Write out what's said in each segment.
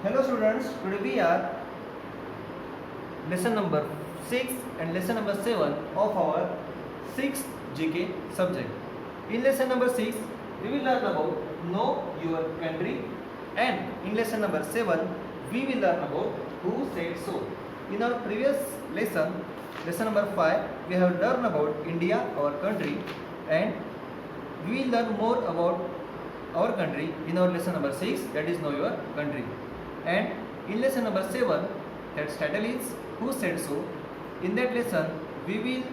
Hello students, today we are lesson number 6 and lesson number 7 of our 6th GK subject. In lesson number 6, we will learn about know your country, and in lesson number 7, we will learn about who said so. In our previous lesson, lesson number 5, we have learned about India, our country, and we will learn more about our country in our lesson number 6, that is know your country. And in lesson number 7, that title is who said so. In that lesson we will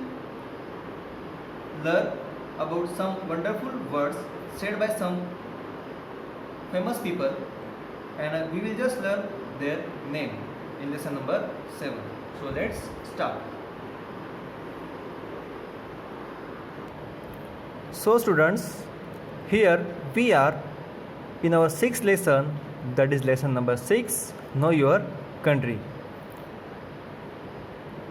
learn about some wonderful words said by some famous people, and we will just learn their name in lesson number 7. So let's start. So students, here we are in our 6th lesson, that is lesson number 6, know your country.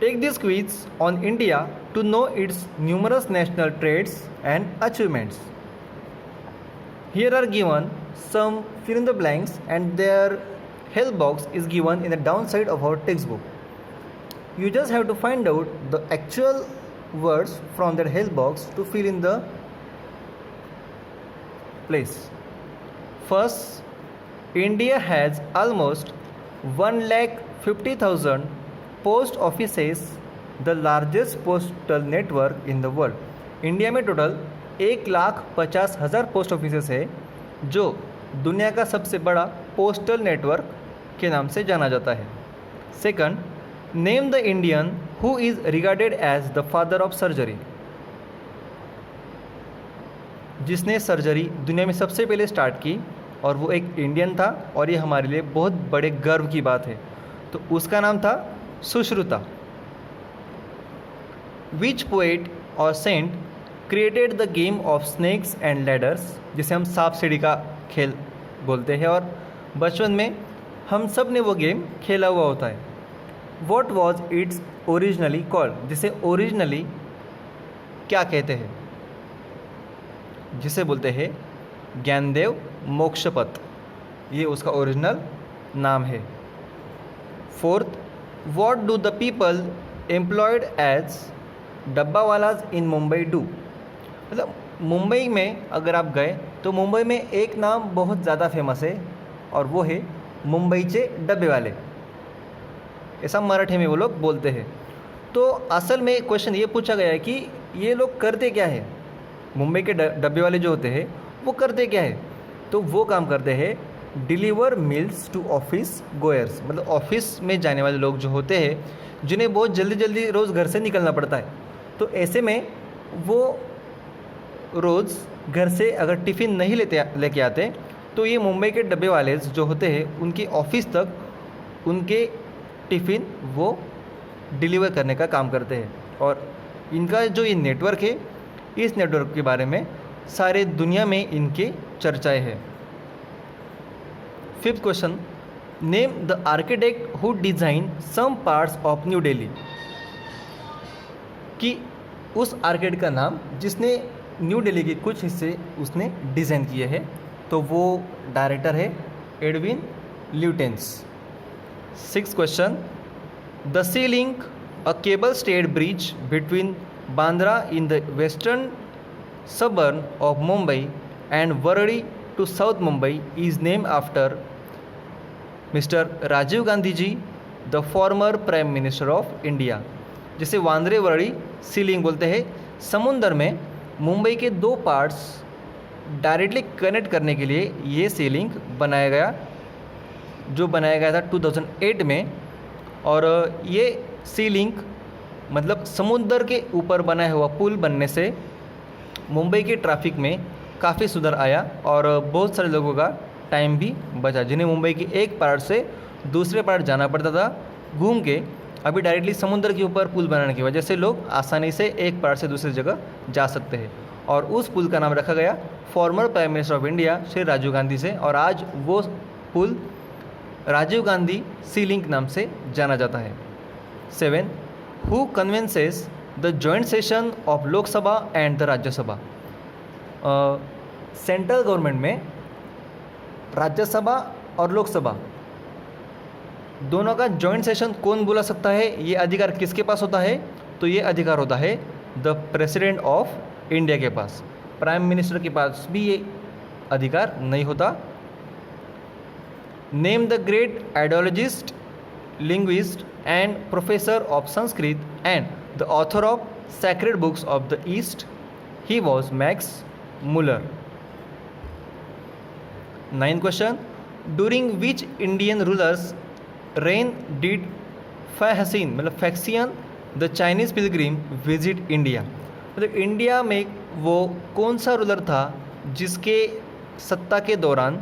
Take this quiz on India to know its numerous national traits and achievements. Here are given some fill in the blanks, and their help box is given in the downside of our textbook. You just have to find out the actual words from that help box to fill in the place. First, India has almost 1,50,000 post offices, the largest postal network in the world. India में total 1,50,000 post offices है, जो दुनिया का सबसे बड़ा postal network के नाम से जाना जाता है. Second, name the Indian who is regarded as the father of surgery. जिसने सर्जरी दुनिया में सबसे पहले स्टार्ट की, और वो एक इंडियन था, और ये हमारे लिए बहुत बड़े गर्व की बात है. तो उसका नाम था सुश्रुता. विच पोएट और saint created the game of snakes and ladders, जिसे हम सांप सीढ़ी का खेल बोलते हैं, और बचपन में हम सब ने वो गेम खेला हुआ होता है. What was it's originally called, जिसे ओरिजिनली क्या कहते हैं, जिसे बोलते हैं ज्ञानदेव मोक्षपथ. ये उसका ओरिजिनल नाम है. Fourth, what do the people employed as dabbawalas in Mumbai do. मतलब मुंबई में अगर आप गए तो मुंबई में एक नाम बहुत ज़्यादा फेमस है, और वो है मुंबईचे डब्बे वाले. ऐसा मराठी में वो लोग बोलते हैं. तो असल में क्वेश्चन ये पूछा गया है कि ये लोग करते क्या है. मुंबई के डब्बे वाले जो होते हैं वो करते क्या है, तो वो काम करते हैं डिलीवर मील्स टू ऑफिस गोयर्स. मतलब ऑफिस में जाने वाले लोग जो होते हैं, जिन्हें बहुत जल्दी जल्दी रोज़ घर से निकलना पड़ता है, तो ऐसे में वो रोज़ घर से अगर टिफ़िन नहीं लेके आते, तो ये मुंबई के डब्बे वाले जो होते हैं उनकी ऑफिस तक उनके टिफ़िन वो डिलीवर करने का काम करते हैं. और इनका जो ये नेटवर्क है, इस नेटवर्क के बारे में सारे दुनिया में इनके चर्चाएं हैं. Fifth question, name the architect who design some parts of New Delhi. कि उस आर्किटेक्ट का नाम जिसने न्यू दिल्ली के कुछ हिस्से उसने डिज़ाइन किए हैं, तो वो डायरेक्टर है Edwin Lutyens. Six question, the sea link, a cable stayed bridge between Bandra in the western suburb of Mumbai and Waradi to South Mumbai is named after Mr. Rajiv Gandhi ji, the former Prime Minister of India. जिसे वांद्रे वरड़ी सी link बोलते हैं. समुंदर में मुंबई के दो parts directly connect करने के लिए ये सी लिंक बनाया गया, जो बनाया गया था 2008 में. और ये सी लिंक मतलब समुद्र के ऊपर बनाया हुआ पुल बनने से मुंबई के ट्रैफिक में काफ़ी सुधार आया, और बहुत सारे लोगों का टाइम भी बचा, जिन्हें मुंबई की एक पार्ट से दूसरे पार्ट जाना पड़ता था घूम के. अभी डायरेक्टली समुद्र के ऊपर पुल बनाने की वजह से लोग आसानी से एक पार्ट से दूसरी जगह जा सकते हैं. और उस पुल का नाम रखा गया former prime minister of India Shri Rajiv Gandhi से, और आज वो पुल राजीव गांधी सी लिंक नाम से जाना जाता है. 7, who convenes the joint session of Lok Sabha and the Rajya Sabha. Central government में राज्यसभा और लोकसभा दोनों का जॉइंट सेशन कौन बुला सकता है? ये अधिकार किसके पास होता है? तो ये अधिकार होता है द प्रेसिडेंट ऑफ इंडिया के पास। प्राइम मिनिस्टर के पास भी ये अधिकार नहीं होता। Name the great ideologist, linguist and professor of Sanskrit and the author of sacred books of the east. He was Max Muller. 9th question, during which Indian rulers reign did Fahien मतलब Faxian the Chinese pilgrim visit India. मतलब India में वो कौन सा ruler था जिसके सत्ता के दौरान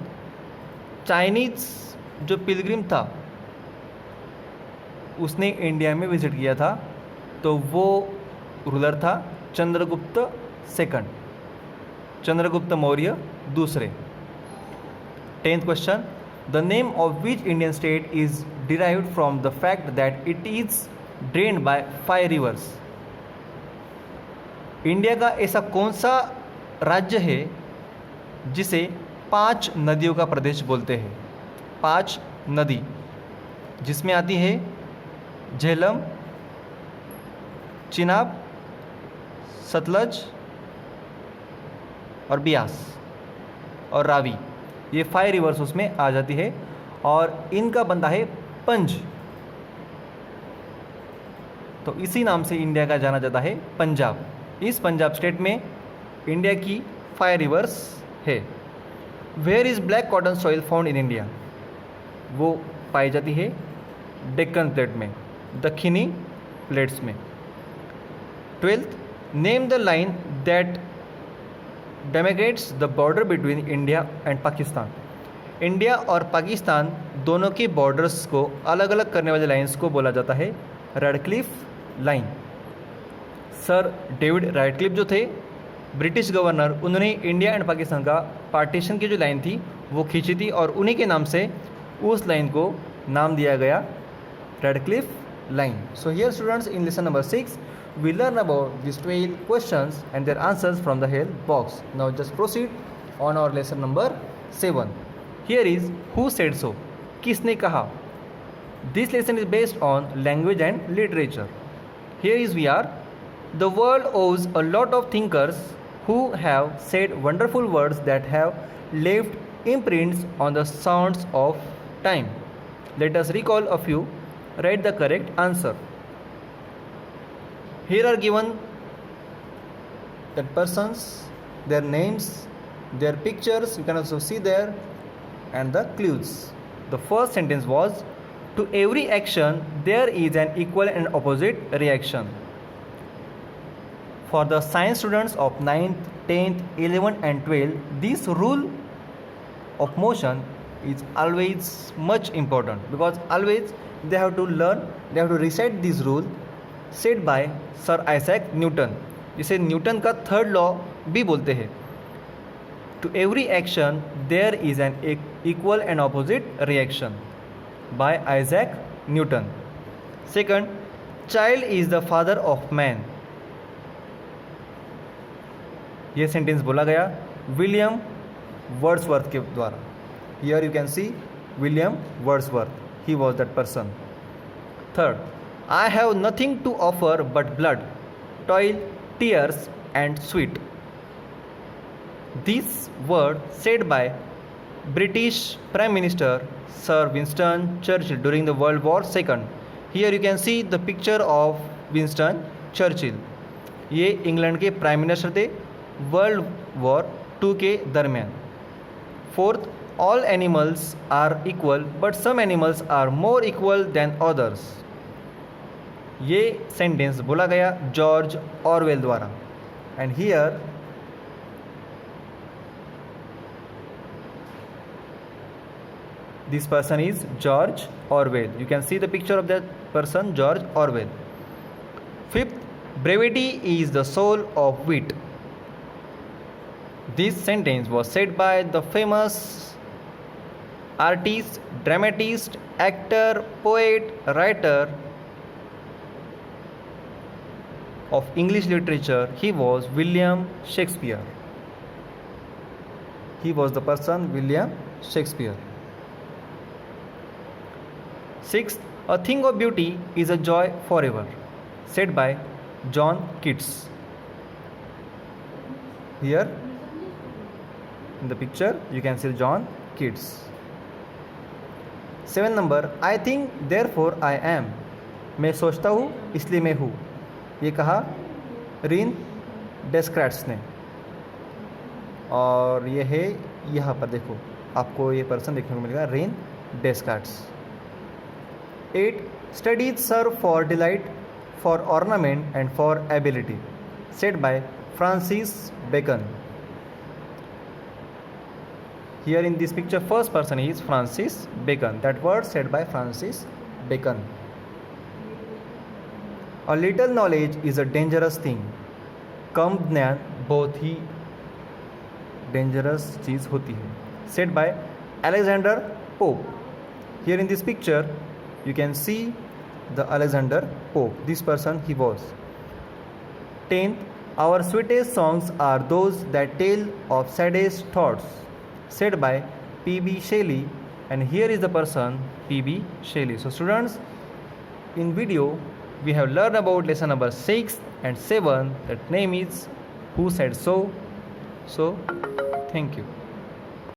चाइनीज़ जो पिलग्रिम था उसने इंडिया में विजिट किया था? तो वो रूलर था चंद्रगुप्त सेकंड, चंद्रगुप्त मौर्य दूसरे। 10th question, the name of which Indian state is derived from the fact that it is drained by 5 rivers. India का ऐसा कौन सा राज्य है जिसे 5 नदियों का प्रदेश बोलते हैं? 5 नदी जिसमें आती है झेलम, चिनाब, सतलज और बियास और रावी, ये 5 रिवर्स उसमें आ जाती है और इनका बनता है पंज। तो इसी नाम से इंडिया का जाना जाता है पंजाब। इस पंजाब स्टेट में इंडिया की 5 रिवर्स है। Where is black cotton soil found in India? वो पाई जाती है डेक्कन प्लेट में, दक्षिणी प्लेट्स में। 12th, name the line that demarcates the border between India and Pakistan. India और पाकिस्तान दोनों के बॉर्डर्स को अलग अलग करने वाले लाइंस को बोला जाता है Radcliffe line. Sir David Radcliffe जो थे ब्रिटिश गवर्नर, उन्होंने इंडिया एंड पाकिस्तान का पार्टीशन की जो लाइन थी वो खींची थी और उन्हीं के नाम से उस लाइन को नाम दिया गया Radcliffe line. So here students, in lesson number 6 we learn about these 12 questions and their answers from the help box. Now just proceed on our lesson number 7. Here is who said so? किसने कहा? This lesson is based on language and literature. Here is we are. The world owes a lot of thinkers who have said wonderful words that have left imprints on the sounds of time. Let us recall a few. Write the correct answer. Here are given the persons, their names, their pictures, you can also see there, and the clues. The first sentence was, to every action there is an equal and opposite reaction. For the science students of 9th, 10th, 11th and 12th, this rule of motion is always much important, because always they have to learn, they have to recite this rule said by sir Isaac Newton, जिसे Newton का 3rd law भी बोलते हैं। To every action there is an equal and opposite reaction by Isaac Newton. Second, child is the father of man. यह sentence बोला गया William Wordsworth के द्वारा। Here you can see William Wordsworth, he was that person. Third, I have nothing to offer but blood, toil, tears and sweat. This word said by British Prime Minister Sir Winston Churchill during the World War II. Here you can see the picture of Winston Churchill. ये England के prime minister थे world war 2 के दरमियान। Fourth, all animals are equal but some animals are more equal than others. ये sentence बोला गया George Orwell द्वारा। And here this person is George Orwell. You can see the picture of that person, George Orwell. Fifth, brevity is the soul of wit. This sentence was said by the famous artist, dramatist, actor, poet, writer of English literature. He was William Shakespeare. He was the person William Shakespeare. Sixth, a thing of beauty is a joy forever, said by John Keats. Here in the picture you can see John Keats. 7 number, I think therefore I am. मैं सोचता हूँ इसलिए मैं हूँ. ये कहा reign डेस्क्राट्स ने. और ये है यहाँ पर देखो, आपको ये पर्सन देखने को मिलेगा, reign डेस्क्राट्स. 8 studies serve for delight, for ornament and for ability, said by Francis Bacon. Here in this picture first person is Francis Bacon. That word said by Francis Bacon. A little knowledge is a dangerous thing. कम ज्ञान बहुत ही dangerous चीज़ होती है, said by Alexander Pope. Here in this picture you can see the Alexander Pope. This person he was. 10th, our sweetest songs are those that tell of saddest thoughts, said by P.B. Shelley. And here is the person P.B. Shelley. So students, in video we have learned about lesson number 6 and 7. That name is Who Said So. So thank you.